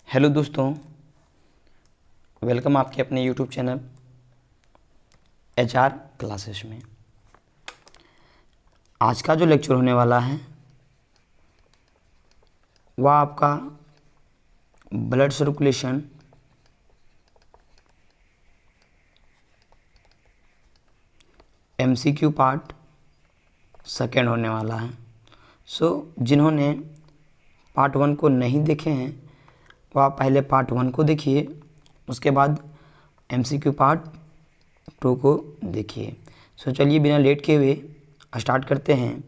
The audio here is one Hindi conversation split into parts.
हेलो दोस्तों, वेलकम आपके अपने यूट्यूब चैनल HR क्लासेस में। आज का जो लेक्चर होने वाला है वह आपका blood circulation MCQ part second होने वाला है। जिन्होंने पार्ट 1 को नहीं देखे हैं वह आप पहले पार्ट 1 को देखिए, उसके बाद MCQ पार्ट 2 को देखिए। चलिए बिना लेट के हुए स्टार्ट करते हैं।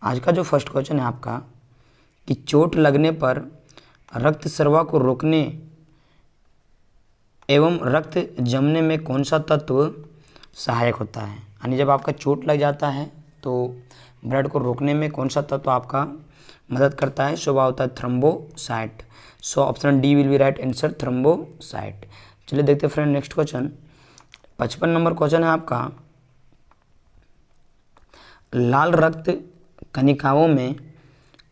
आज का जो फर्स्ट क्वेश्चन है आपका कि चोट लगने पर रक्त स्राव को रोकने एवं रक्त जमने में कौन सा तत्व सहायक होता है। यानी जब आपका चोट लग जाता है तो ब्लड को रोकने में कौन सा तत्व आपका मदद करता है। वह होता है thrombocyte. Option D will be right answer, thrombocyte. चलिए देखते हैं friend next question. 55 number question है आपका, लाल रक्त कणिकाओं में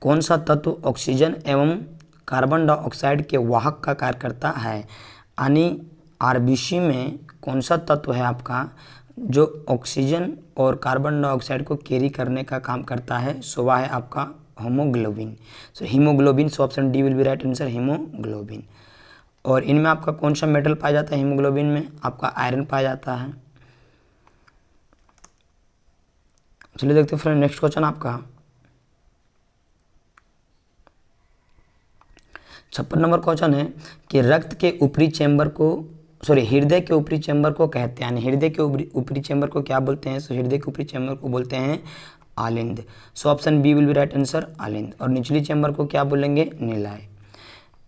कौन सा तत्व ऑक्सीजन एवं कार्बन डाइऑक्साइड के वाहक का कार्य करता है। यानी RBC में कौन सा तत्व है आपका जो ऑक्सीजन और कार्बन डाइऑक्साइड को कैरी करने का काम करता है। वह है आपका haemoglobin. Haemoglobin. Option D will be right answer, haemoglobin. और इनमें आपका कौन सा मेटल पाया जाता है। हीमोग्लोबिन में आपका आयरन पाया जाता है। चलिए देखते हैं फ्रेंड नेक्स्ट क्वेश्चन आपका 56 नंबर क्वेश्चन है कि रक्त के ऊपरी चैम्बर को हृदय के ऊपरी चैम्बर को कहते हैं। यानी हृदय के ऊपरी चैम्बर को क्या बोलते हैं। हृदय के ऊपरी चैम्बर को बोलते हैं आलिंद। Option B will be right answer, आलिंद। और निचली चैम्बर को क्या बोलेंगे, निलाय।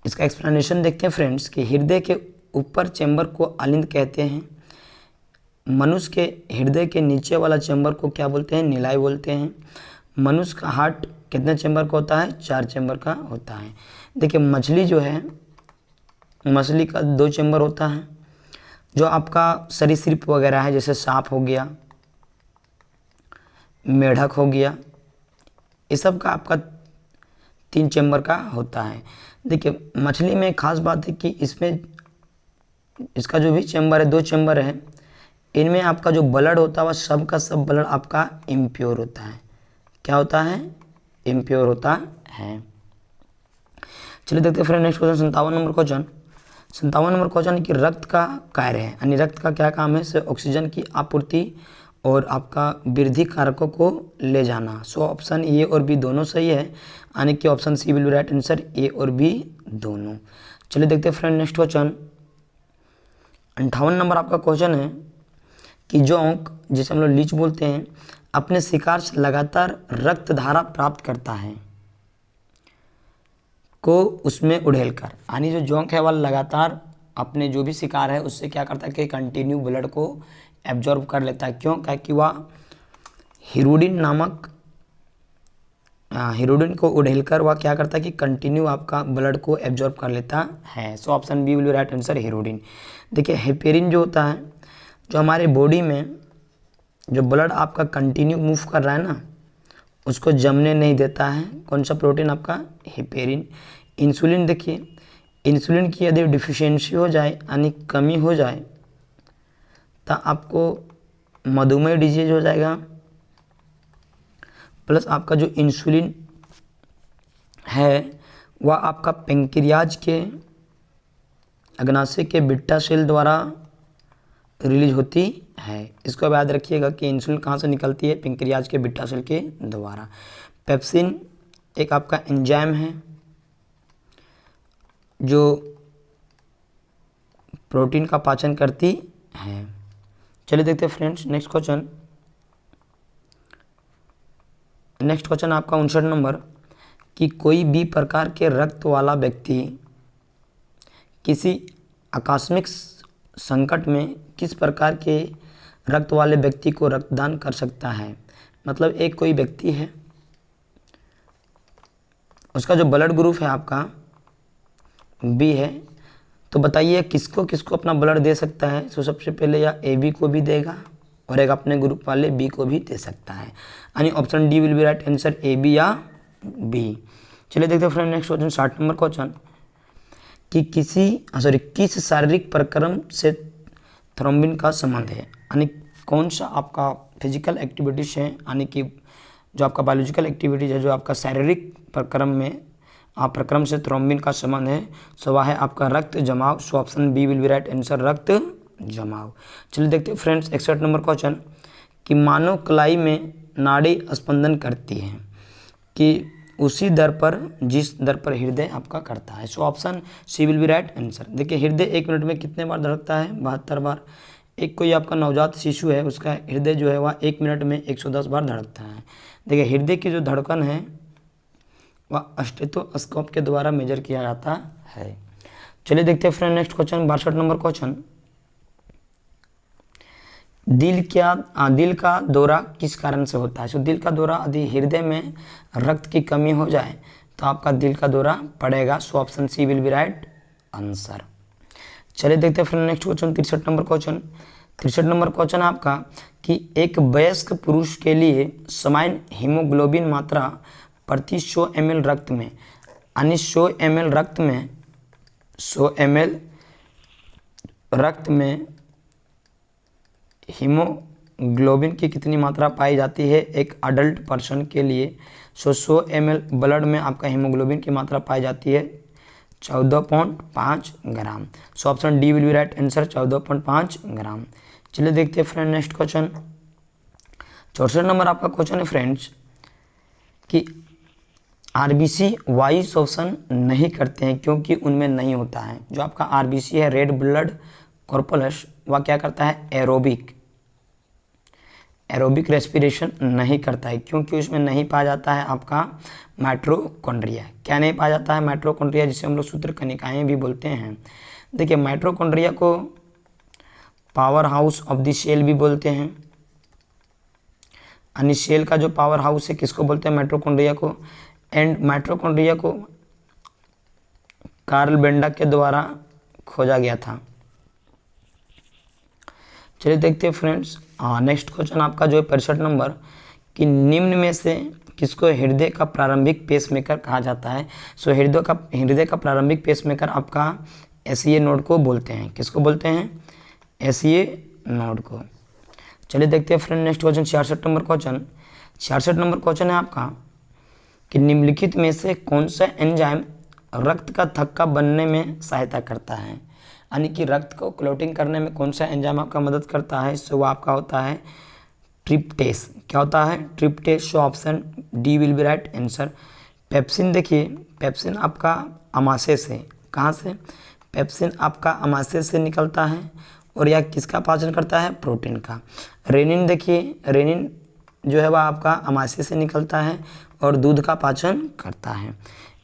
इसका एक्सप्लेनेशन देखते हैं फ्रेंड्स कि हृदय के ऊपर चैम्बर को आलिंद कहते हैं। मनुष्य के हृदय के नीचे वाला चैम्बर को क्या बोलते हैं, निलाय बोलते हैं। मनुष्य का हार्ट कितने चैम्बर का होता है, 4 चैम्बर का होता है। देखिए मछली जो है, मछली का 2 चैम्बर होता है। जो आपका सरीसृप वगैरह है जैसे सांप हो गया, मेढक हो गया, इस सब का आपका 3 चैम्बर का होता है। देखिए मछली में खास बात है कि इसमें इसका जो भी चैम्बर है 2 चैम्बर है, इनमें आपका जो ब्लड होता है वह सब का सब ब्लड आपका इम्प्योर होता है। क्या होता है, इम्प्योर होता है। चलिए देखते हैं friend next question 57 number question. 57 number question है कि रक्त का कार्य है। यानी रक्त का क्या काम है, से ऑक्सीजन की आपूर्ति और आपका वृद्धि कारकों को ले जाना। ऑप्शन ए और बी दोनों सही है। यानी कि option C will be right answer, A और बी दोनों। चलिए देखते हैं फ्रेंड नेक्स्ट क्वेश्चन 58 नंबर आपका क्वेश्चन है कि जोंक, जिसे हम लोग लीच बोलते हैं, अपने शिकार से लगातार रक्त धारा प्राप्त करता है को उसमें उड़ेलकर। यानी जो जोंक है वह लगातार अपने जो भी शिकार है उससे क्या करता है कि कंटिन्यू ब्लड को एब्जॉर्ब कर लेता है। क्यों, क्योंकि वह हीरोडिन को उड़ेलकर वह क्या करता है कि कंटिन्यू आपका ब्लड को एब्जॉर्ब कर लेता है। Option B will be right answer, hirudin. देखिए हेपेरिन जो होता है, जो हमारे बॉडी में जो ब्लड आपका कंटिन्यू मूव कर रहा है ना, उसको जमने नहीं देता है। कौन सा प्रोटीन आपका, हेपेरिन। इंसुलिन, देखिए इंसुलिन की यदि डिफिशियंसी हो जाए यानी कमी हो जाए तो आपको मधुमेह डिजीज हो जाएगा। प्लस आपका जो इंसुलिन है वह आपका पेंक्रियाज के अग्नाशय के बीटा सेल द्वारा रिलीज होती है। इसको अब याद रखिएगा कि इंसुलिन कहाँ से निकलती है, पेंक्रियाज के बीटा सेल के द्वारा। पेप्सिन एक आपका एंजाइम है जो प्रोटीन का पाचन करती है। चलिए देखते हैं friends next question. Next question आपका 59 नंबर कि कोई भी प्रकार के रक्त वाला व्यक्ति किसी आकस्मिक संकट में किस प्रकार के रक्त वाले व्यक्ति को रक्तदान कर सकता है। मतलब एक कोई व्यक्ति है, उसका जो ब्लड ग्रुप है आपका बी है, तो बताइए किसको किसको अपना ब्लड दे सकता है। सबसे पहले या AB को भी देगा और एक अपने ग्रुप वाले B को भी दे सकता है। यानी option D will be right answer, AB या B। चलिए देखते हैं friend next question 60 number question कि किस शारीरिक प्रक्रम से थ्रोम्बिन का संबंध है, यानी कौन सा आपका फिजिकल एक्टिविटीज है, यानी कि जो आपका बायोलॉजिकल एक्टिविटीज है, जो आपका शारीरिक प्रक्रम से थ्रोम्बिन का संबंध है, सो वह है आपका रक्त जमाव। So option B will be right answer, रक्त जमाव। चलिए देखते हैं फ्रेंड्स 61 नंबर क्वेश्चन कि मानव कलाई में नाड़ी स्पंदन करती है कि उसी दर पर जिस दर पर हृदय आपका करता है। So option C will be right answer. देखिए हृदय 1 मिनट में कितने बार धड़कता है, 72 बार। एक कोई आपका नवजात शिशु है, उसका हृदय जो है वह 1 मिनट में 110 बार धड़कता है। देखिए हृदय की जो धड़कन है वह स्टेथोस्कोप के द्वारा मेजर किया जाता है। चलिए देखते हैं friend next question 62 number question, दिल का दौरा किस कारण से होता है। सो दिल का दौरा यदि हृदय में रक्त की कमी हो जाए तो आपका दिल का दौरा पड़ेगा। So option C will be right answer. चलिए देखते हैं friend next question 63 number question. 63 number question आपका कि एक वयस्क पुरुष के लिए सामान्य हीमोग्लोबिन मात्रा प्रति 100 ml रक्त में, यानी 100 ml रक्त में हीमोग्लोबिन की कितनी मात्रा पाई जाती है एक अडल्ट पर्सन के लिए। सो 100 ml ब्लड में आपका हीमोग्लोबिन की मात्रा पाई जाती है 14.5 gram. So option D will be right answer, 14.5 gram. चलिए देखते हैं फ्रेंड नेक्स्ट क्वेश्चन 64 नंबर आपका क्वेश्चन है फ्रेंड्स कि आरबीसी वायु शोषण नहीं करते हैं क्योंकि उनमें नहीं होता है। जो आपका आरबीसी है रेड ब्लड कॉर्पस, वह क्या करता है एरोबिक रेस्पिरेशन नहीं करता है क्योंकि उसमें नहीं पाया जाता है आपका माइटोकॉन्ड्रिया। क्या नहीं पाया जाता है, माइटोकॉन्ड्रिया, जिसे हम लोग सूत्र कनिकाएं भी बोलते हैं। देखिए माइटोकॉन्ड्रिया को power house of the cell भी बोलते हैं, यानी सेल का जो पावर हाउस है किसको बोलते हैं, माइटोकॉन्ड्रिया को। एंड माइटोकॉन्ड्रिया को कार्ल बेंडा के द्वारा खोजा गया था। चलिए देखते हैं फ्रेंड्स नेक्स्ट क्वेश्चन आपका जो है 65 नंबर कि निम्न में से किसको हृदय का प्रारंभिक पेसमेकर कहा जाता है। सो हृदय का प्रारंभिक पेसमेकर आपका एसईए नोड को बोलते हैं। किसको बोलते हैं, एसईए नोड को। चलिए देखते हैं friend next question 66 number question. 66 number question है आपका कि निम्नलिखित में से कौन सा एंजाइम रक्त का थक्का बनने में सहायता करता है, यानी कि रक्त को क्लोटिंग करने में कौन सा एंजाइम आपका मदद करता है। सो वो आपका होता है ट्रिप्टेस। क्या होता है, ट्रिप्टेस। So option D will be right answer. Pepsin, देखिए पेप्सिन आपका अमाशय से, कहाँ से, पेप्सिन आपका अमाशय से निकलता है और यह किसका पाचन करता है, प्रोटीन का। रेनिन, देखिए रेनिन जो है वह आपका अमाशय से निकलता है और दूध का पाचन करता है।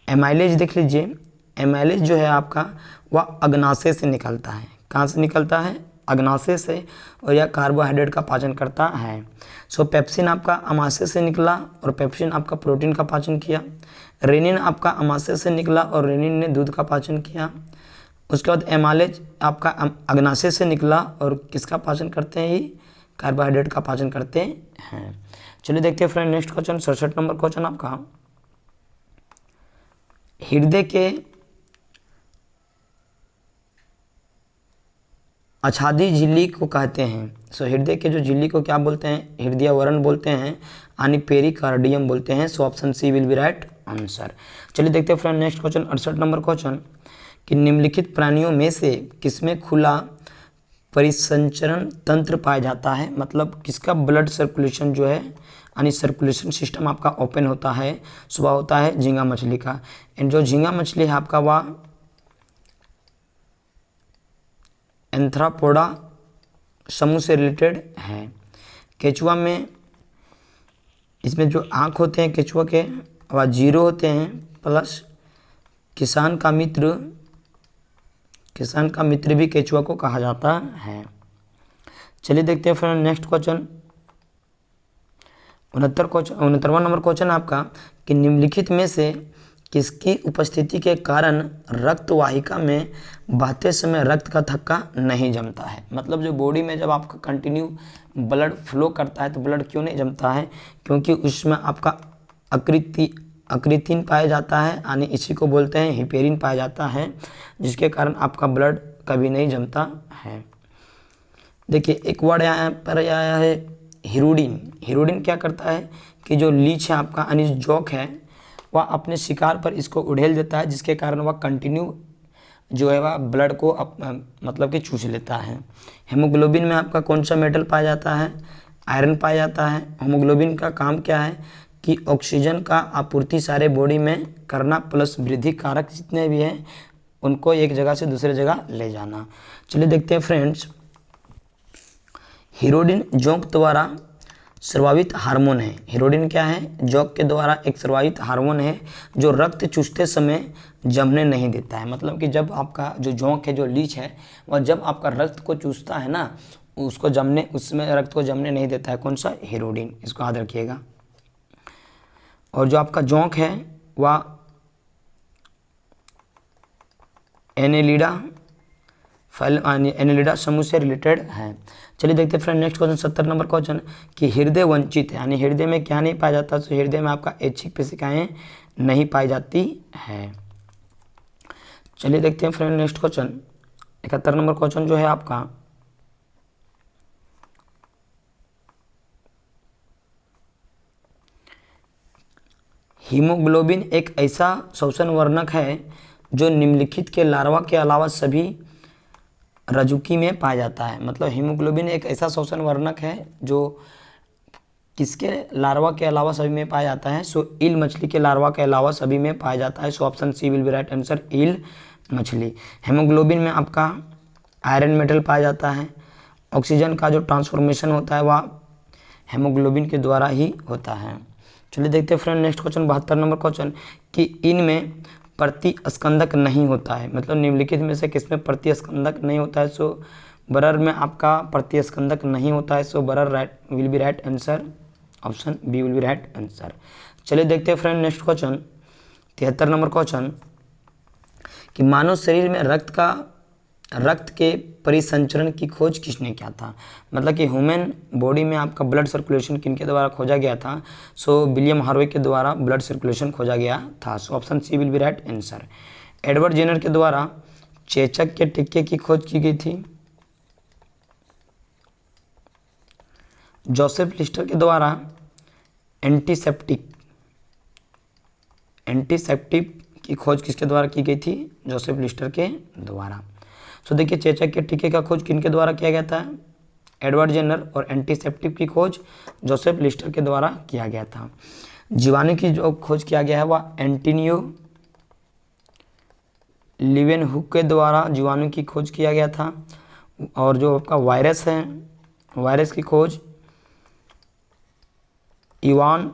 एमाइलेज देख लीजिए, एमाइलेज जो है आपका वह अग्नाशय से निकलता है। कहाँ से निकलता है, अग्नाशय से, और यह कार्बोहाइड्रेट का पाचन करता है। सो पेप्सिन आपका अमाशय से निकला और पेप्सिन आपका प्रोटीन का पाचन किया। रेनिन आपका अमाशय से निकला और रेनिन ने दूध का पाचन किया। उसके बाद एमाइलेज आपका अग्नाशय से निकला और किसका पाचन करते हैं, ये कार्बोहाइड्रेट का पाचन करते हैं। चलिए देखते हैं friend next question 67 number question आपका हृदय के आच्छादी झिल्ली को कहते हैं। सो हृदय के जो झिल्ली को क्या बोलते हैं, हृदय वरण बोलते हैं, यानी पेरिकार्डियम बोलते हैं। So option C will be right answer. चलिए देखते हैं friend next question 68 number question कि निम्नलिखित प्राणियों में से किसमें खुला परिसंचरण तंत्र पाया जाता है, मतलब किसका ब्लड सर्कुलेशन जो है, यानी सर्कुलेशन सिस्टम आपका ओपन होता है। सुबह होता है झींगा मछली का। एंड जो झींगा मछली है आपका वह एंथ्रापोडा समूह से रिलेटेड है। केचुआ में इसमें जो आँख होते हैं केचुआ के वह 0 होते हैं, प्लस किसान का मित्र भी केचुआ को कहा जाता है। चलिए देखते हैं फ्रेंड नेक्स्ट क्वेश्चन 69वां नंबर क्वेश्चन आपका कि निम्नलिखित में से किसकी उपस्थिति के कारण रक्त वाहिका में बहते समय रक्त का थक्का नहीं जमता है। मतलब जो बॉडी में जब आपका कंटिन्यू ब्लड फ्लो करता है तो ब्लड क्यों नहीं जमता है, क्योंकि उसमें आपका अक्रिथिन पाया जाता है, यानी इसी को बोलते हैं हिपेरिन पाया जाता है, जिसके कारण आपका ब्लड कभी नहीं जमता है। देखिए एक वर्ड यहाँ पर आया है हिरोडिन। हिरोडिन क्या करता है कि जो लीच है आपका यानी जोक है वह अपने शिकार पर इसको उड़ेल देता है, जिसके कारण वह कंटिन्यू जो है वह ब्लड को मतलब कि चूस लेता है। हेमोग्लोबिन में आपका कौन सा मेटल पाया जाता है? आयरन पाया जाता है। हेमोग्लोबिन का काम क्या है कि ऑक्सीजन का आपूर्ति सारे बॉडी में करना प्लस वृद्धि कारक जितने भी हैं उनको एक जगह से दूसरे जगह ले जाना। चलिए देखते हैं फ्रेंड्स, हिरोडिन जोंक द्वारा स्रावित हार्मोन है। हिरोडिन क्या है? जोंक के द्वारा एक स्रावित हार्मोन है जो रक्त चूसते समय जमने नहीं देता है। मतलब कि जब आपका जो जोंक है, जो लीच है, वह जब आपका रक्त को चूसता है ना, उसको जमने, उसमें रक्त को जमने नहीं देता है। कौन सा? हिरोडिन। इसको याद रखिएगा। और जो आपका जोंक है वह एनेलिडा समूह से रिलेटेड है। चलिए देखते हैं friend next question 70 number question कि हृदय वंचित है, यानी हृदय में क्या नहीं पाया जाता? तो हृदय में आपका ऐच्छिक पेशिकाएं नहीं पाई जाती है। चलिए देखते हैं friend next question 71 number question जो है आपका हीमोग्लोबिन एक ऐसा श्वसन वर्णक है जो निम्नलिखित के लार्वा के अलावा सभी रजुकी में पाया जाता है। मतलब हीमोग्लोबिन एक ऐसा श्वसन वर्णक है जो किसके लार्वा के अलावा सभी में पाया जाता है? सो ईल मछली के लार्वा के अलावा सभी में पाया जाता है। So option C will be right answer, eel मछली। हेमोग्लोबिन में आपका आयरन मेटल पाया जाता है। ऑक्सीजन का जो ट्रांसफॉर्मेशन होता है वह हेमोग्लोबिन के द्वारा ही होता है। चलिए देखते हैं friend next question 72 number question कि इनमें प्रतिस्कंदक नहीं होता है। मतलब निम्नलिखित में से किसमें प्रतिस्कंदक नहीं होता है? सो बरर में आपका प्रतिस्कंदक नहीं होता है। सो बरर right will be right answer, option B will be right answer. चलिए देखते हैं friend next question 73 number question कि मानव शरीर में रक्त के परिसंचरण की खोज किसने किया था? मतलब कि ह्यूमन बॉडी में आपका ब्लड सर्कुलेशन किनके द्वारा खोजा गया था? सो विलियम हार्वे के द्वारा ब्लड सर्कुलेशन खोजा गया था। So option C will be right answer. Edward Jenner के द्वारा चेचक के टिक्के की खोज की गई थी। जोसेफ लिस्टर के द्वारा एंटीसेप्टिक की खोज किसके द्वारा की गई थी? जोसेफ लिस्टर के द्वारा। सो देखिए चेचक के टीके का खोज किनके द्वारा किया गया था? Edward Jenner. और एंटीसेप्टिक की खोज जोसेफ लिस्टर के द्वारा किया गया था। जीवाणु की जो खोज किया गया है वह एंटोनियो लीवेनहुक के द्वारा जीवाणु की खोज किया गया था। और जो आपका वायरस है, वायरस की खोज इवान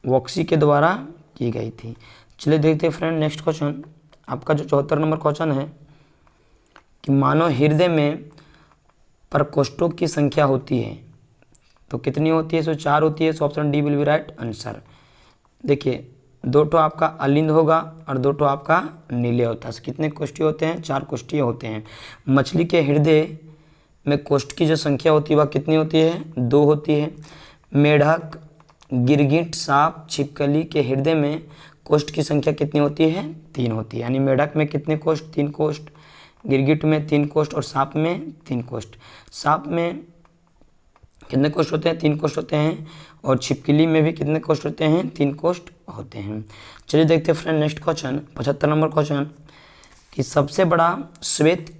वॉक्सी के द्वारा की गई थी। चलिए देखते हैं फ्रेंड नेक्स्ट क्वेश्चन आपका जो 74 नंबर क्वेश्चन है कि मानव हृदय में प्रकोष्ठों की संख्या होती है तो कितनी होती है? सो 4 होती है। So option D will be right answer. देखिए 2 तो आपका अलिंद होगा और 2 तो आपका नीले होता है। सो कितने कोष्ठीय होते हैं? 4 कोष्ठीय होते हैं। मछली के हृदय में कोष्ठ की जो संख्या होती है वह कितनी होती है? 2 होती है। मेढक, गिरगिट, सांप, छिपकली के हृदय में कोष्ठ की संख्या कितनी होती है? 3 होती है। यानी मेढक में कितने कोष्ठ? 3 कोष्ठ। गिरगिट में 3 कोष्ठ और सांप में 3 कोष्ठ। सांप में कितने कोष्ठ होते हैं? 3 कोष्ठ होते हैं। और छिपकली में भी कितने कोष्ठ होते हैं? 3 कोष्ठ होते हैं। चलिए देखते हैं friend next question 75 number question कि सबसे बड़ा श्वेत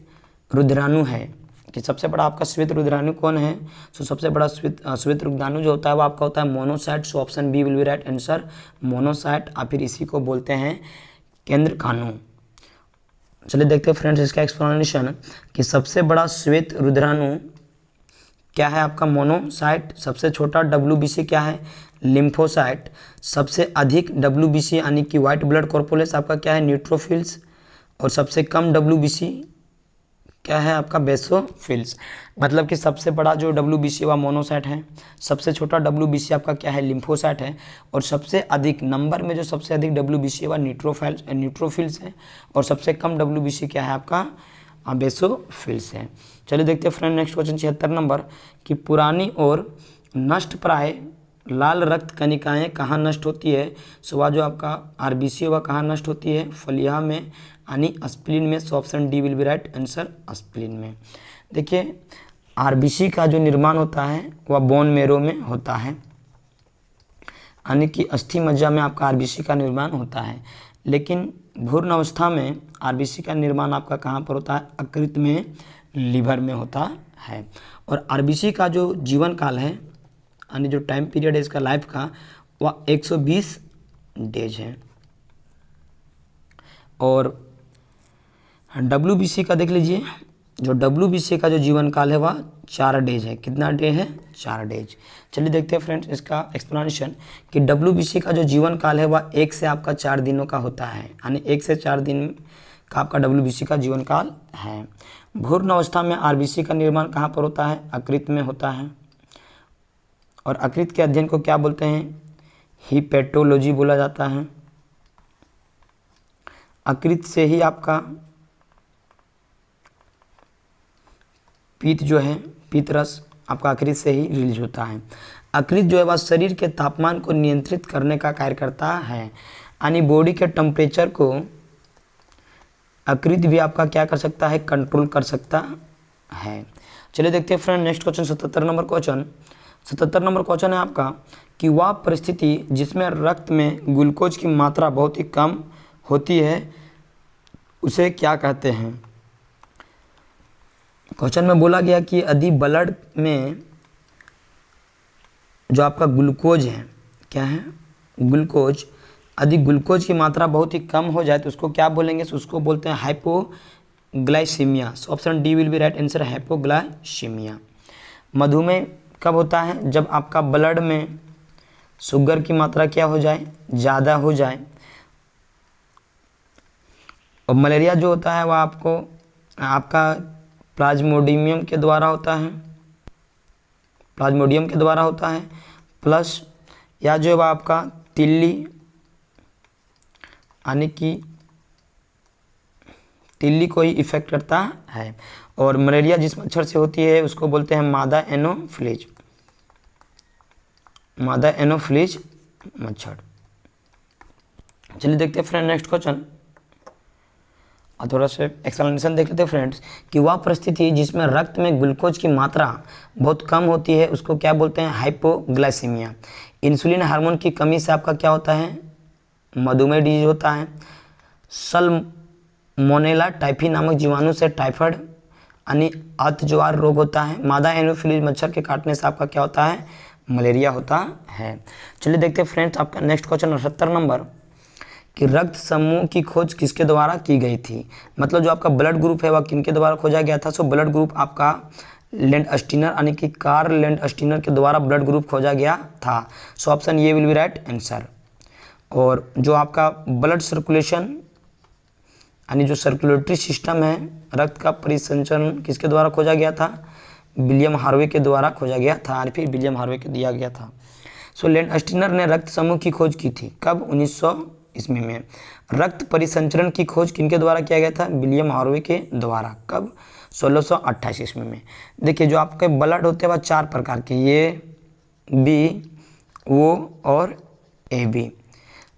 रुद्राणु है कि सबसे बड़ा आपका श्वेत रुद्राणु कौन है? तो सबसे बड़ा श्वेत रुद्राणु जो होता है वो आपका होता है monocyte. So option B will be right answer, monocyte. या फिर इसी को बोलते हैं केंद्रकाणु। चलिए देखते हैं फ्रेंड्स इसका एक्सप्लेनेशन कि सबसे बड़ा श्वेत रुद्राणु क्या है? आपका मोनोसाइट। सबसे छोटा WBC क्या है? लिम्फोसाइट। सबसे अधिक WBC यानी कि व्हाइट ब्लड कॉर्पुलेस आपका क्या है? न्यूट्रोफिल्स। और सबसे कम WBC क्या है? आपका बेसोफिल्स। मतलब कि सबसे बड़ा जो WBC व मोनोसाइट है, सबसे छोटा WBC आपका क्या है? लिम्फोसाइट है। और सबसे अधिक नंबर में जो सबसे अधिक WBC व न्यूट्रोफिल्स है। और सबसे कम WBC क्या है? आपका बेसोफिल्स है। चलिए देखते हैं फ्रेंड नेक्स्ट क्वेश्चन 76 नंबर कि पुरानी और नष्ट प्राय लाल रक्त कणिकाएँ कहाँ नष्ट होती है? सो वह जो आपका आरबीसी होगा कहाँ नष्ट होती है? फलिया में यानी स्प्लीन में। सो option D will be right answer, spleen में। देखिए आरबीसी का जो निर्माण होता है वह बोन मैरो में होता है, यानी कि अस्थि मज्जा में आपका आरबीसी का निर्माण होता है। लेकिन भ्रूण अवस्था में आरबीसी का निर्माण आपका कहाँ पर होता है? यकृत में, लीवर में होता है। और आरबीसी का जो जीवन काल है, यानी जो टाइम पीरियड है इसका लाइफ का, वह 120 डेज है। और डब्ल्यूबीसी का देख लीजिए, जो डब्ल्यूबीसी का जो जीवन काल है वह 4 डेज है। कितना डे है? 4 डेज। चलिए देखते हैं फ्रेंड्स इसका एक्सप्लेनेशन कि डब्ल्यूबीसी का जो जीवन काल है वह 1 से आपका 4 दिनों का होता है, यानी 1 से 4 दिन का आपका डब्ल्यूबीसी का जीवन काल है। भ्रूण अवस्था में आरबीसी का निर्माण कहाँ पर होता है? यकृत में होता है। और यकृत के अध्ययन को क्या बोलते हैं? हिपेटोलॉजी बोला जाता है। यकृत से ही आपका पीत जो है, पीत रस आपका यकृत से ही रिलीज होता है। यकृत जो है वह शरीर के तापमान को नियंत्रित करने का कार्य करता है, यानी बॉडी के टेम्परेचर को यकृत भी आपका क्या कर सकता है? कंट्रोल कर सकता है। चलिए देखते हैं friend next question, 77 number question. 77 number question है आपका कि वह परिस्थिति जिसमें रक्त में ग्लूकोज की मात्रा बहुत ही कम होती है उसे क्या कहते हैं? क्वेश्चन में बोला गया कि यदि ब्लड में जो आपका ग्लूकोज है, क्या है? ग्लूकोज, यदि ग्लूकोज की मात्रा बहुत ही कम हो जाए तो उसको क्या बोलेंगे? तो उसको बोलते हैं hypoglycaemia. So option D will be right answer, hypoglycaemia. मधुमेह कब होता है? जब आपका ब्लड में शुगर की मात्रा क्या हो जाए? ज़्यादा हो जाए। और मलेरिया जो होता है वह आपका प्लाज्मोडियम के द्वारा होता है, प्लाज्मोडियम के द्वारा होता है। प्लस या जो है वह आपका तिल्ली, यानी कि तिल्ली को ही इफेक्ट करता है। और मलेरिया जिस मच्छर से होती है उसको बोलते हैं मादा एनोफ्लिज, मादा एनोफ्लिज मच्छर। चलिए देखते हैं फ्रेंड नेक्स्ट क्वेश्चन, और थोड़ा सा एक्सप्लेनेशन देख लेते हैं फ्रेंड्स कि वह परिस्थिति जिसमें रक्त में ग्लूकोज की मात्रा बहुत कम होती है उसको क्या बोलते हैं? हाइपोग्लाइसीमिया। इंसुलिन हार्मोन की कमी से आपका क्या होता है? मधुमेह डिजीज होता है। सल्मोनेला टाइफी नामक जीवाणु से टाइफाइड यानी अतज्वार रोग होता है। मादा एनोफिलीज मच्छर के काटने से आपका क्या होता है? मलेरिया होता है। चलिए देखते हैं फ्रेंड्स आपका नेक्स्ट क्वेश्चन 78 नंबर कि रक्त समूह की खोज किसके द्वारा की गई थी? मतलब जो आपका ब्लड ग्रुप है वह किनके द्वारा खोजा गया था? सो ब्लड ग्रुप आपका लैंडस्टीनर यानी कि कार्ल लैंडस्टीनर के द्वारा ब्लड ग्रुप खोजा गया था। सो ऑप्शन ये विल बी राइट आंसर। और जो आपका ब्लड सर्कुलेशन यानी जो सर्कुलेटरी सिस्टम है, रक्त का परिसंचरण किसके द्वारा खोजा गया था? विलियम हार्वे के द्वारा खोजा गया था, और फिर विलियम हार्वे के दिया गया था। सो लैंडस्टीनर ने रक्त समूह की खोज की थी कब? 1900 ईस्वी में। रक्त परिसंचरण की खोज किनके द्वारा किया गया था? विलियम हार्वे के द्वारा। कब? 1628 ईस्वी में। देखिए जो आपके ब्लड होते हैं वह 4 प्रकार के, ए, बी, ओ और ए बी।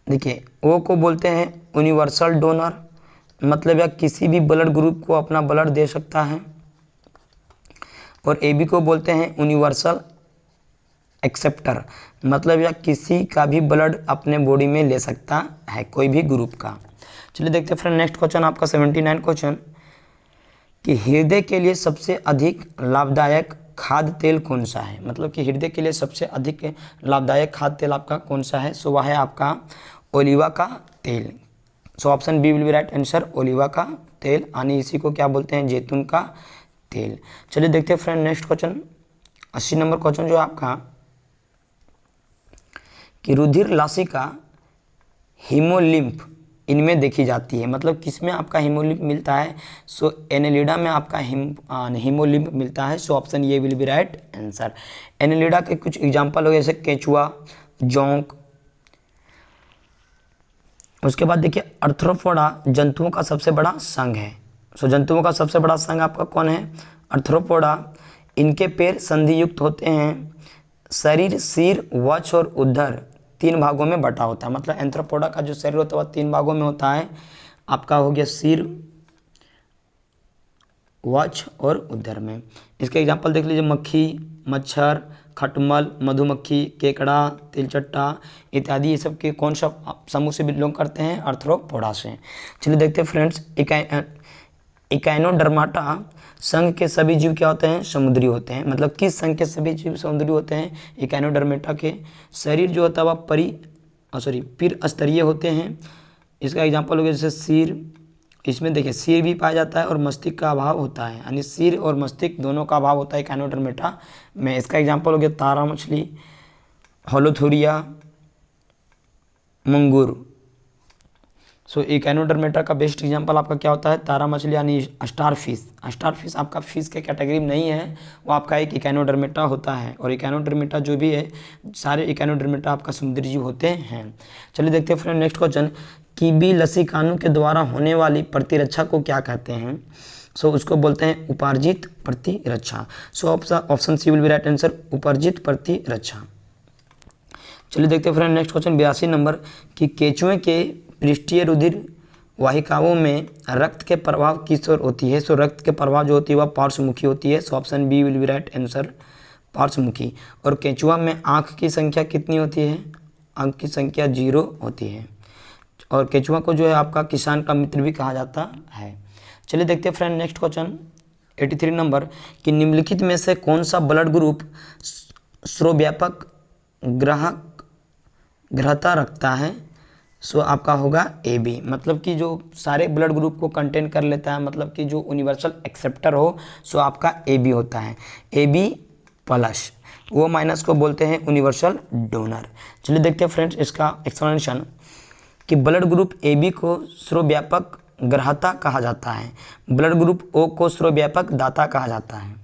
देखिए ओ को बोलते हैं यूनिवर्सल डोनर, मतलब या किसी भी ब्लड ग्रुप को अपना ब्लड दे सकता है। और ए बी को बोलते हैं यूनिवर्सल एक्सेप्टर, मतलब या किसी का भी ब्लड अपने बॉडी में ले सकता है, कोई भी ग्रुप का। चलिए देखते हैं फ्रेंड नेक्स्ट क्वेश्चन आपका 79 क्वेश्चन कि हृदय के लिए सबसे अधिक लाभदायक खाद्य तेल कौन सा है? मतलब कि हृदय के लिए सबसे अधिक लाभदायक खाद्य तेल आपका कौन सा है? सो वह है आपका ओलिवा का तेल। So option B will be right answer, ओलिवा का तेल, यानी इसी को क्या बोलते हैं? जैतून का तेल। चलिए देखते हैं friend next question 80 number question जो आपका कि रुधिर लासिका हीमोलिम्फ इनमें देखी जाती है, मतलब किसमें आपका हीमोलिम्फ मिलता है? सो एनेलिडा में आपका हीमोलिम्फ मिलता है। सो ऑप्शन ये will be right answer. Annelida के कुछ एग्जांपल हो जैसे केंचुआ, जोंक। उसके बाद देखिए अर्थ्रोपोडा जंतुओं का सबसे बड़ा संघ है। सो जंतुओं का सबसे बड़ा संघ आपका कौन है? अर्थ्रोपोडा। इनके पैर संधि युक्त होते हैं, शरीर सिर, वक्ष और उदर 3 भागों में बटा होता है। मतलब एंथ्रोपोडा का जो शरीर होता है वह 3 भागों में होता है। आपका हो गया सिर, वक्ष और उदर में। इसके एग्जाम्पल देख लीजिए, मक्खी, मच्छर, खटमल, मधुमक्खी, केकड़ा, तिलचट्टा इत्यादि, ये सब के कौन सा समूह से बिलोंग करते हैं? आर्थ्रोपोडा से। चलिए देखते हैं फ्रेंड्स, इकाइनोडर्माटा संघ के सभी जीव क्या होते हैं? समुद्री होते हैं। मतलब किस संघ के सभी जीव समुद्री होते हैं? इकाइनोडर्मेटा के। शरीर जो होता है वह पिर स्तरीय होते हैं। इसका एग्जाम्पल हो गया जैसे सिर, इसमें देखिए सिर भी पाया जाता है और मस्तिष्क का अभाव होता है, यानी सिर और मस्तिष्क दोनों का अभाव होता है इकाइनोडर्मेटा में। इसका एग्जाम्पल हो गया तारा मछली, होलोथुरिया, मंगूर। सो इकाइनोडर्मेटा का बेस्ट एग्जाम्पल आपका क्या होता है? तारा मछली यानी स्टार फिश। स्टार फिश आपका फिश के कैटेगरी में नहीं है, वो आपका एक इकाइनोडर्मेटा होता है। और इकाइनोडर्मेटा जो भी है, सारे इकाइनोडर्मेटा आपका समुद्री जीव होते हैं। चलिए देखते हैं फ्रेंड नेक्स्ट क्वेश्चन, कीबी लसीकाणु के द्वारा होने वाली प्रतिरक्षा को क्या कहते हैं? सो उसको बोलते हैं उपार्जित प्रतिरक्षा। So option C will be right answer, उपार्जित प्रतिरक्षा। चलिए देखते हैं फ्रेंड नेक्स्ट क्वेश्चन 82 नंबर, कि केंचुए के पृष्ठीय रुधिर वाहिकाओं में रक्त के प्रवाह किस ओर होती है? सो रक्त के प्रवाह जो होती है वह पार्श्वमुखी होती है। So option B will be right answer, पार्श्वमुखी। और केंचुआ में आँख की संख्या कितनी होती है? आँख की संख्या 0 होती है। और केंचुआ को जो है आपका किसान का मित्र भी कहा जाता है। चलिए देखते हैं फ्रेंड नेक्स्ट क्वेश्चन 83 नंबर, कि निम्नलिखित में से कौन सा ब्लड ग्रुप सर्वव्यापक ग्रहता रखता है? सो आपका होगा ए बी। मतलब कि जो सारे ब्लड ग्रुप को कंटेन कर लेता है, मतलब कि जो यूनिवर्सल एक्सेप्टर हो, सो आपका ए बी होता है। ए बी प्लस, वो माइनस को बोलते हैं यूनिवर्सल डोनर। चलिए देखते हैं फ्रेंड्स इसका एक्सप्लेनेशन, कि ब्लड ग्रुप ए बी को सर्वव्यापक ग्रहता कहा जाता है, ब्लड ग्रुप ओ को सर्वव्यापक दाता कहा जाता है।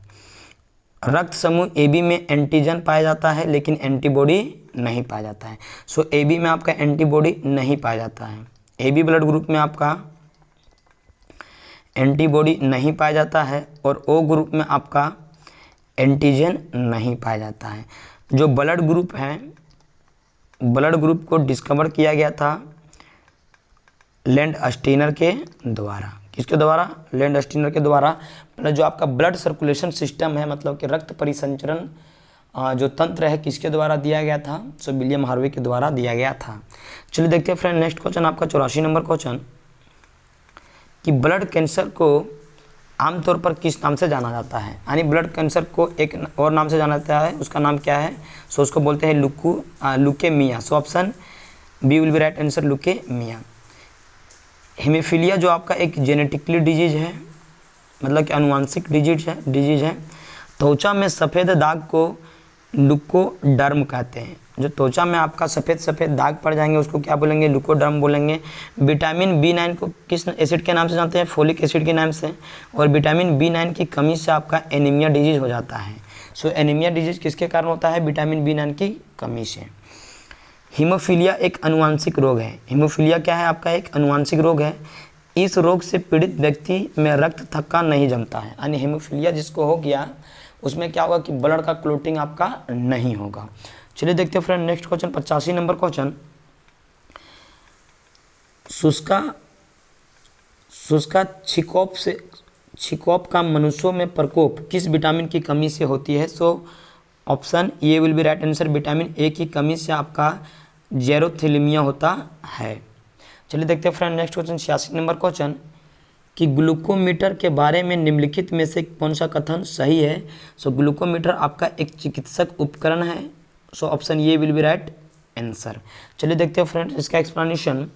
रक्त समूह ए बी में एंटीजन पाया जाता है लेकिन एंटीबॉडी नहीं पाया जाता है। सो ए बी में आपका एंटीबॉडी नहीं पाया जाता है। ए बी ब्लड ग्रुप में आपका एंटीबॉडी नहीं पाया जाता है और ओ ग्रुप में आपका एंटीजन नहीं पाया जाता है। जो ब्लड ग्रुप है, ब्लड ग्रुप को डिस्कवर किया गया था लैंडस्टीनर के द्वारा। किसके द्वारा? लैंडस्टीनर के द्वारा। प्लस जो आपका ब्लड सर्कुलेशन सिस्टम है, मतलब कि रक्त परिसंचरण जो तंत्र है, किसके द्वारा दिया गया था? सो विलियम हार्वे के द्वारा दिया गया था। चलिए देखते हैं फ्रेंड नेक्स्ट क्वेश्चन आपका 84 नंबर क्वेश्चन, कि ब्लड कैंसर को आमतौर पर किस नाम से जाना जाता है? यानी ब्लड कैंसर को एक और नाम से जाना जाता है, उसका नाम क्या है? सो उसको बोलते हैं leukaemia. So option B will be right answer, leukaemia. Haemophilia जो आपका एक जेनेटिकली डिजीज है, मतलब कि आनुवांशिक डिजीज है। त्वचा में सफ़ेद दाग को लुकोडर्म कहते हैं। जो त्वचा में आपका सफ़ेद दाग पड़ जाएंगे उसको क्या बोलेंगे? लुकोडर्म बोलेंगे। विटामिन B9 को किस एसिड के नाम से जानते हैं? फोलिक एसिड के नाम से। और विटामिन B9 की कमी से आपका एनीमिया डिजीज हो जाता है। सो एनीमिया डिजीज किसके कारण होता है? विटामिन B9 की कमी से। हीमोफीलिया एक अनुवांशिक रोग है। हीमोफीलिया क्या है? आपका एक अनुवांशिक रोग है। इस रोग से पीड़ित व्यक्ति में रक्त थक्का नहीं जमता है। यानी हीमोफीलिया जिसको हो गया उसमें क्या होगा कि ब्लड का क्लोटिंग आपका नहीं होगा। चलिए देखते हैं friend next question 85 number question, शुष्का छिकोप का मनुष्यों में प्रकोप किस विटामिन की कमी से होती है? So option A will be right answer, vitamin A की कमी से आपका जेरोथेलिमिया होता है। चलिए देखते हैं friend next question 86 number question, कि ग्लूकोमीटर के बारे में निम्नलिखित में से कौन सा कथन सही है? सो ग्लूकोमीटर आपका एक चिकित्सक उपकरण है। So option A will be right answer. चलिए देखते हैं फ्रेंड्स इसका एक्सप्लेनेशन।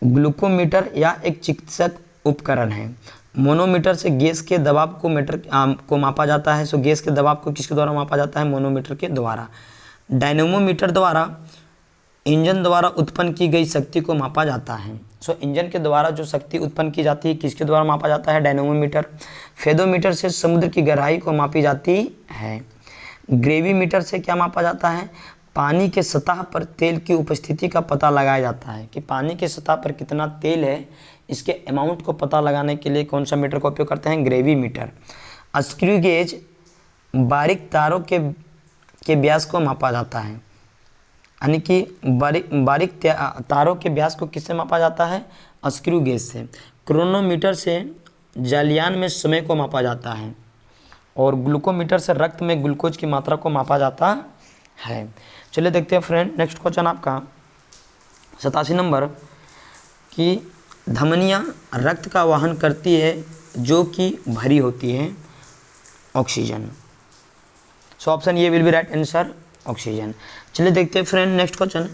ग्लूकोमीटर या एक चिकित्सक उपकरण है। मोनोमीटर से गैस के दबाव को मापा जाता है। सो गैस के दबाव को किसके द्वारा मापा जाता है? मोनोमीटर के द्वारा। डायनेमोमीटर द्वारा इंजन द्वारा उत्पन्न की गई शक्ति को मापा जाता है। सो इंजन के द्वारा जो शक्ति उत्पन्न की जाती है किसके द्वारा मापा जाता है? डायनेमोमीटर। फेदोमीटर से समुद्र की गहराई को मापी जाती है। ग्रेविमीटर से क्या मापा जाता है? पानी के सतह पर तेल की उपस्थिति का पता लगाया जाता है, कि पानी के सतह पर कितना तेल है, इसके अमाउंट को पता लगाने के लिए कौन सा मीटर का उपयोग करते हैं? ग्रेविमीटर। स्क्रू गेज बारीक तारों के व्यास को मापा जाता है, यानी कि बारीक तारों के व्यास को किससे मापा जाता है? स्क्रू गेज से। क्रोनोमीटर से जलयान में समय को मापा जाता है, और ग्लूकोमीटर से रक्त में ग्लूकोज की मात्रा को मापा जाता है। चलिए देखते हैं फ्रेंड, नेक्स्ट क्वेश्चन आपका 87 नंबर, कि धमनियाँ रक्त का वहन करती है जो कि भरी होती है ऑक्सीजन। सो ऑप्शन ये will be right answer, oxygen. चलिए देखते हैं फ्रेंड नेक्स्ट क्वेश्चन,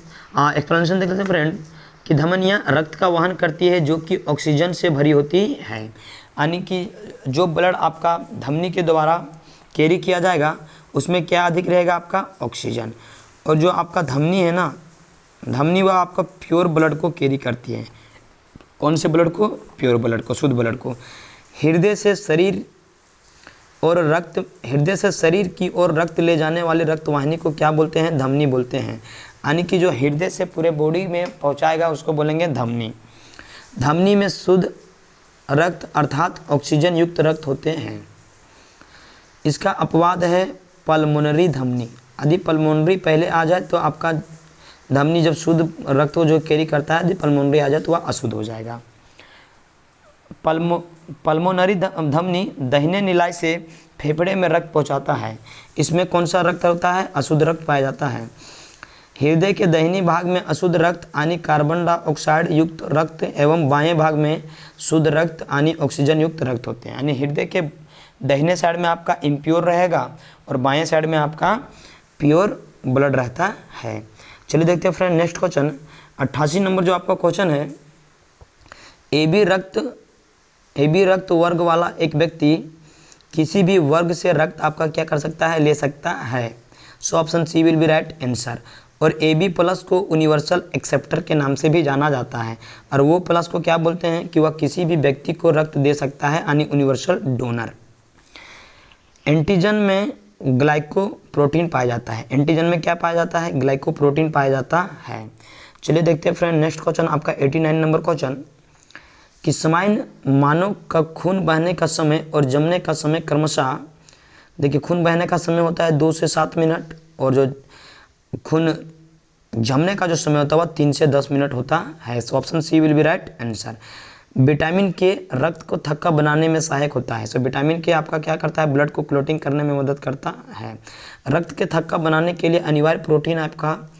एक्सप्लेनेशन देख लेते हैं फ्रेंड, कि धमनियाँ रक्त का वहन करती है जो कि ऑक्सीजन से भरी होती है, यानी कि जो ब्लड आपका धमनी के द्वारा कैरी किया जाएगा उसमें क्या अधिक रहेगा? आपका ऑक्सीजन। और जो आपका धमनी है ना, धमनी वह आपका प्योर ब्लड को कैरी करती है। कौन से ब्लड को? प्योर ब्लड को, शुद्ध ब्लड को। हृदय से शरीर की ओर रक्त ले जाने वाले रक्तवाहिनी को क्या बोलते हैं? धमनी बोलते हैं। यानी कि जो हृदय से पूरे बॉडी में पहुंचाएगा उसको बोलेंगे धमनी। धमनी में शुद्ध रक्त अर्थात ऑक्सीजन युक्त रक्त होते हैं। इसका अपवाद है पल्मोनरी धमनी। यदि पल्मोनरी पहले आ जाए तो आपका धमनी जब शुद्ध रक्त को जो कैरी करता है, यदि पल्मोनरी आ जाए तो वह अशुद्ध हो जाएगा। पल्मोनरी धमनी दाहिने निलाय से फेफड़े में रक्त पहुंचाता है। इसमें कौन सा रक्त होता है? अशुद्ध रक्त पाया जाता है। हृदय के दाहिनी भाग में अशुद्ध रक्त यानी कार्बन डाइऑक्साइड युक्त रक्त एवं बाएं भाग में शुद्ध रक्त यानी ऑक्सीजन युक्त रक्त होते हैं। यानी हृदय के दाहिने साइड में आपका इम्प्योर रहेगा और बाएं साइड में आपका प्योर ब्लड रहता है। चलिए देखते हैं फ्रेंड नेक्स्ट क्वेश्चन, 88 नंबर जो आपका क्वेश्चन है, AB रक्त वर्ग वाला एक व्यक्ति किसी भी वर्ग से रक्त आपका क्या कर सकता है? ले सकता है। So option C will be right answer. और AB प्लस को यूनिवर्सल एक्सेप्टर के नाम से भी जाना जाता है, और वो प्लस को क्या बोलते हैं? कि वह किसी भी व्यक्ति को रक्त दे सकता है, यानी यूनिवर्सल डोनर। एंटीजन में ग्लाइकोप्रोटीन पाया जाता है। एंटीजन में क्या पाया जाता है? ग्लाइकोप्रोटीन पाया जाता है। चलिए देखते हैं फ्रेंड नेक्स्ट क्वेश्चन आपका 89 नंबर क्वेश्चन, कि समाइन मानव का खून बहने का समय और जमने का समय क्रमशः, देखिए खून बहने का समय होता है 2 से 7 मिनट, और जो खून जमने का जो समय होता है वह 3 से 10 मिनट होता है। So option C will be right answer. Vitamin K रक्त को थक्का बनाने में सहायक होता है। सो विटामिन के आपका क्या करता है? ब्लड को क्लोटिंग करने में मदद करता है। रक्त के थक्का बनाने के लिए अनिवार्य प्रोटीन आपका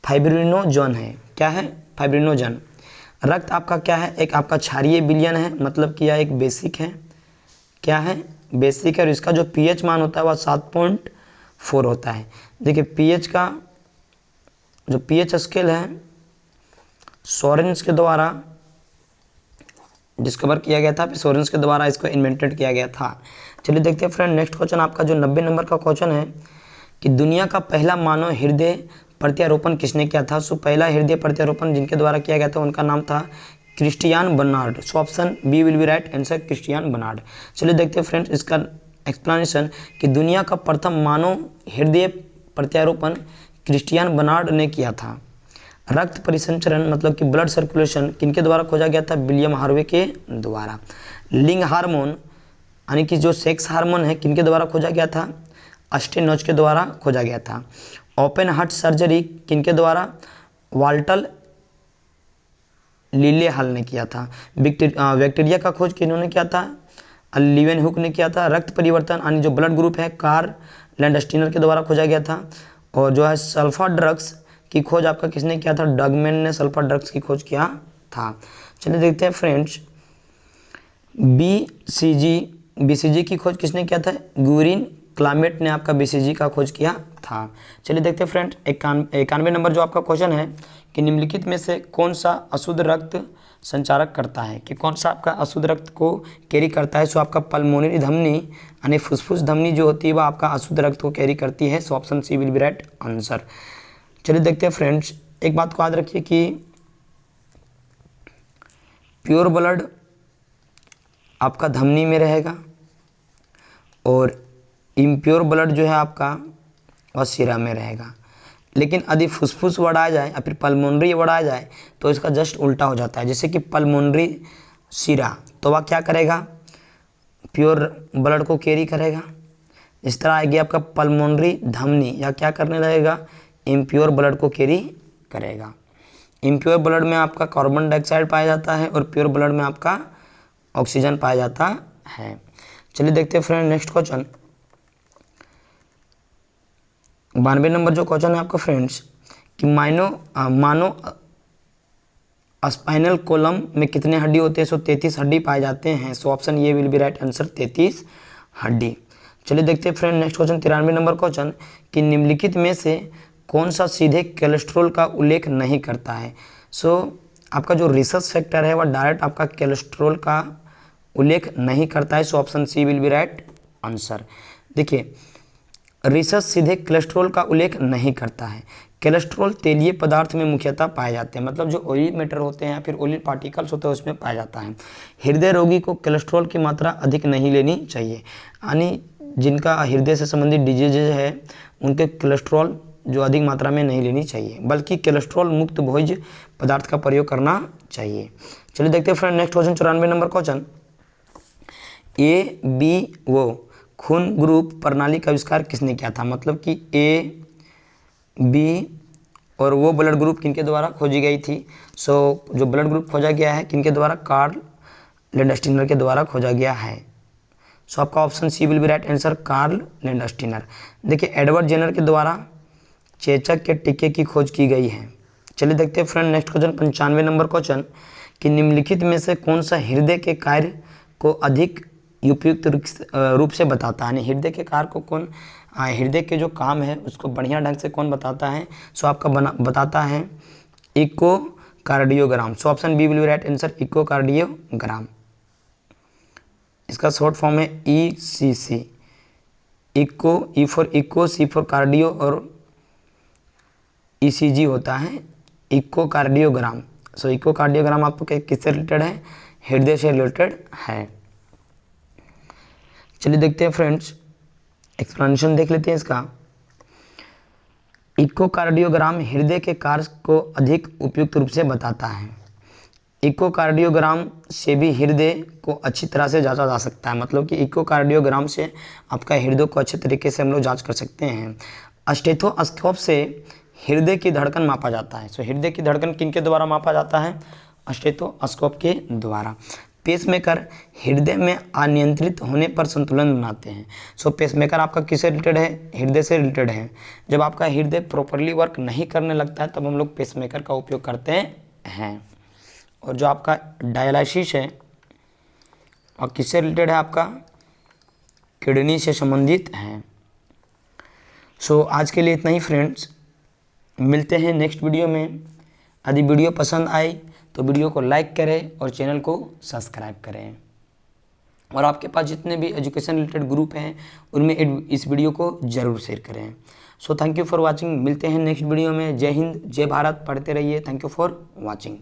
फाइब्रिनोजन है। क्या है? फाइब्रिनोजन। रक्त आपका क्या है? एक आपका क्षारीय विलयन है, मतलब कि यह एक बेसिक है। क्या है? बेसिक है। और इसका जो पीएच मान होता है वह 7.4 होता है। देखिए पीएच का जो पीएच स्केल है सोरेंस के द्वारा डिस्कवर किया गया था, फिर सोरेंस के द्वारा इसको इन्वेंटेड किया गया था। चलिए देखते हैं फ्रेंड नेक्स्ट क्वेश्चन आपका जो 90 नंबर का क्वेश्चन है, कि दुनिया का पहला मानव हृदय प्रत्यारोपण किसने किया था? सो पहला हृदय प्रत्यारोपण जिनके द्वारा किया गया था उनका नाम था Christiaan Barnard. So option B will be right answer, Christiaan Barnard. चलिए देखते हैं फ्रेंड्स इसका एक्सप्लेनेशन, कि दुनिया का प्रथम मानव हृदय प्रत्यारोपण क्रिस्टियान बर्नार्ड ने किया था। रक्त परिसंचरण मतलब कि ब्लड सर्कुलेशन किनके द्वारा खोजा गया था? विलियम हार्वे के द्वारा। लिंग हार्मोन यानी कि जो सेक्स हार्मोन है किनके द्वारा खोजा गया था? अस्टेनोज के द्वारा खोजा गया था। ओपन हार्ट सर्जरी किनके द्वारा? वाल्टर लिलेहाल ने किया था। बैक्टीरिया का खोज किन्होंने किया था? लीवेनहुक ने किया था। रक्त परिवर्तन यानी जो ब्लड ग्रुप है कार्ल लैंडस्टीनर के द्वारा खोजा गया था। और जो है सल्फर ड्रग्स की खोज आपका किसने किया था? डगमैन ने सल्फर ड्रग्स की खोज किया था। चलिए देखते हैं फ्रेंड्स बीसीजी की खोज किसने किया था? ग्यूरिन क्लामेट ने आपका बीसीजी का खोज किया था। चलिए देखते हैं फ्रेंड्स 91 नंबर जो आपका क्वेश्चन है, कि निम्नलिखित में से कौन सा अशुद्ध रक्त संचारक करता है? कि कौन सा आपका अशुद्ध रक्त को कैरी करता है? सो आपका पल्मोनरी धमनी यानी फुसफुस धमनी जो होती है वह आपका अशुद्ध रक्त को कैरी करती है। So option C will be right answer. चलिए देखते हैं फ्रेंड्स, एक बात को याद रखिए कि प्योर ब्लड आपका धमनी में रहेगा और इम्प्योर ब्लड जो है आपका वह सिरा में रहेगा। लेकिन यदि फुसफुस वर्ड आ जाए या फिर पल्मोनरी वर्ड आ जाए तो इसका जस्ट उल्टा हो जाता है। जैसे कि पल्मोनरी सिरा तो वह क्या करेगा? प्योर ब्लड को कैरी करेगा। इस तरह आएगी आपका पल्मोनरी धमनी, या क्या करने लगेगा, इम्प्योर ब्लड को कैरी करेगा। इम्प्योर ब्लड में आपका कार्बन डाइऑक्साइड पाया जाता है और प्योर ब्लड में आपका ऑक्सीजन पाया जाता है। चलिए देखते हैं फ्रेंड नेक्स्ट क्वेश्चन। 92 नंबर जो क्वेश्चन है आपका फ्रेंड्स कि मानो स्पाइनल कॉलम में कितने हड्डी होते हैं, 133 हड्डी पाए जाते हैं। सो ऑप्शन ये विल बी राइट आंसर 33 हड्डी। चलिए देखते हैं friend next question 93 number question कि निम्नलिखित में से कौन सा सीधे कोलेस्ट्रॉल का उल्लेख नहीं करता है। सो आपका जो रिसर्च फैक्टर है वह डायरेक्ट आपका कोलेस्ट्रॉल का उल्लेख नहीं करता है। So option C will be right answer. देखिए रिसर्च सीधे कोलेस्ट्रॉल का उल्लेख नहीं करता है। कोलेस्ट्रॉल तेलीय पदार्थ में मुख्यतः पाए जाते हैं, मतलब जो ऑयली मैटर होते हैं या फिर ऑयली पार्टिकल्स होते हैं उसमें पाया जाता है। हृदय रोगी को कोलेस्ट्रॉल की मात्रा अधिक नहीं लेनी चाहिए, यानी जिनका हृदय से संबंधित डिजीज है उनके कोलेस्ट्रॉल जो अधिक मात्रा में नहीं लेनी चाहिए, बल्कि कोलेस्ट्रॉल मुक्त भोज्य पदार्थ का प्रयोग करना चाहिए। चलिए देखते हैं friend next question 94 number question. A B वो खून ग्रुप प्रणाली का आविष्कार किसने किया था, मतलब कि ए बी और वो ब्लड ग्रुप किनके द्वारा खोजी गई थी। सो जो ब्लड ग्रुप खोजा गया है किनके द्वारा, कार्ल लैंडस्टीनर के द्वारा खोजा गया है। सो आपका option C will be right answer, Karl Landsteiner. देखिए एडवर्ड जेनर के द्वारा चेचक के टीके की खोज की गई है। चलिए देखते हैं friend next question 95 number question कि निम्नलिखित में से कौन सा हृदय के कार्य को अधिक उपयुक्त रूप से बताता है। हृदय के कार्य को कौन, हृदय के जो काम है उसको बढ़िया ढंग से कौन बताता है। सो आपका बताता है echocardiogram. So option B will be right answer, echocardiogram. इसका शॉर्ट फॉर्म है ECC, इको, E for echo, C for cardio और ECG होता है इकोकार्डियोग्राम। सो इकोकार्डियोग्राम आपको किससे रिलेटेड है, हृदय से रिलेटेड है। चलिए देखते हैं फ्रेंड्स एक्सप्लेनेशन देख लेते हैं इसका। इकोकार्डियोग्राम हृदय के कार्य को अधिक उपयुक्त रूप से बताता है। इकोकार्डियोग्राम से भी हृदय को अच्छी तरह से जांचा जा सकता है, मतलब कि इकोकार्डियोग्राम से आपका हृदय को अच्छे तरीके से हम लोग जांच कर सकते हैं। स्टेथोस्कोप से हृदय की धड़कन मापा जाता है। सो हृदय की धड़कन किनके द्वारा मापा जाता है, स्टेथोस्कोप के द्वारा। पेसमेकर हृदय में अनियंत्रित होने पर संतुलन बनाते हैं। सो पेसमेकर आपका किससे रिलेटेड है, हृदय से रिलेटेड है। जब आपका हृदय प्रॉपरली वर्क नहीं करने लगता है तब हम लोग पेसमेकर का उपयोग करते हैं। और जो आपका डायलिसिस है और किससे रिलेटेड है, आपका किडनी से संबंधित है। सो आज के लिए इतना ही फ्रेंड्स, मिलते हैं नेक्स्ट वीडियो में। यदि वीडियो पसंद आई तो वीडियो को लाइक करें और चैनल को सब्सक्राइब करें, और आपके पास जितने भी एजुकेशन रिलेटेड ग्रुप हैं उनमें इस वीडियो को ज़रूर शेयर करें। So thank you for watching. मिलते हैं नेक्स्ट वीडियो में। जय हिंद, जय भारत, पढ़ते रहिए। Thank you for watching.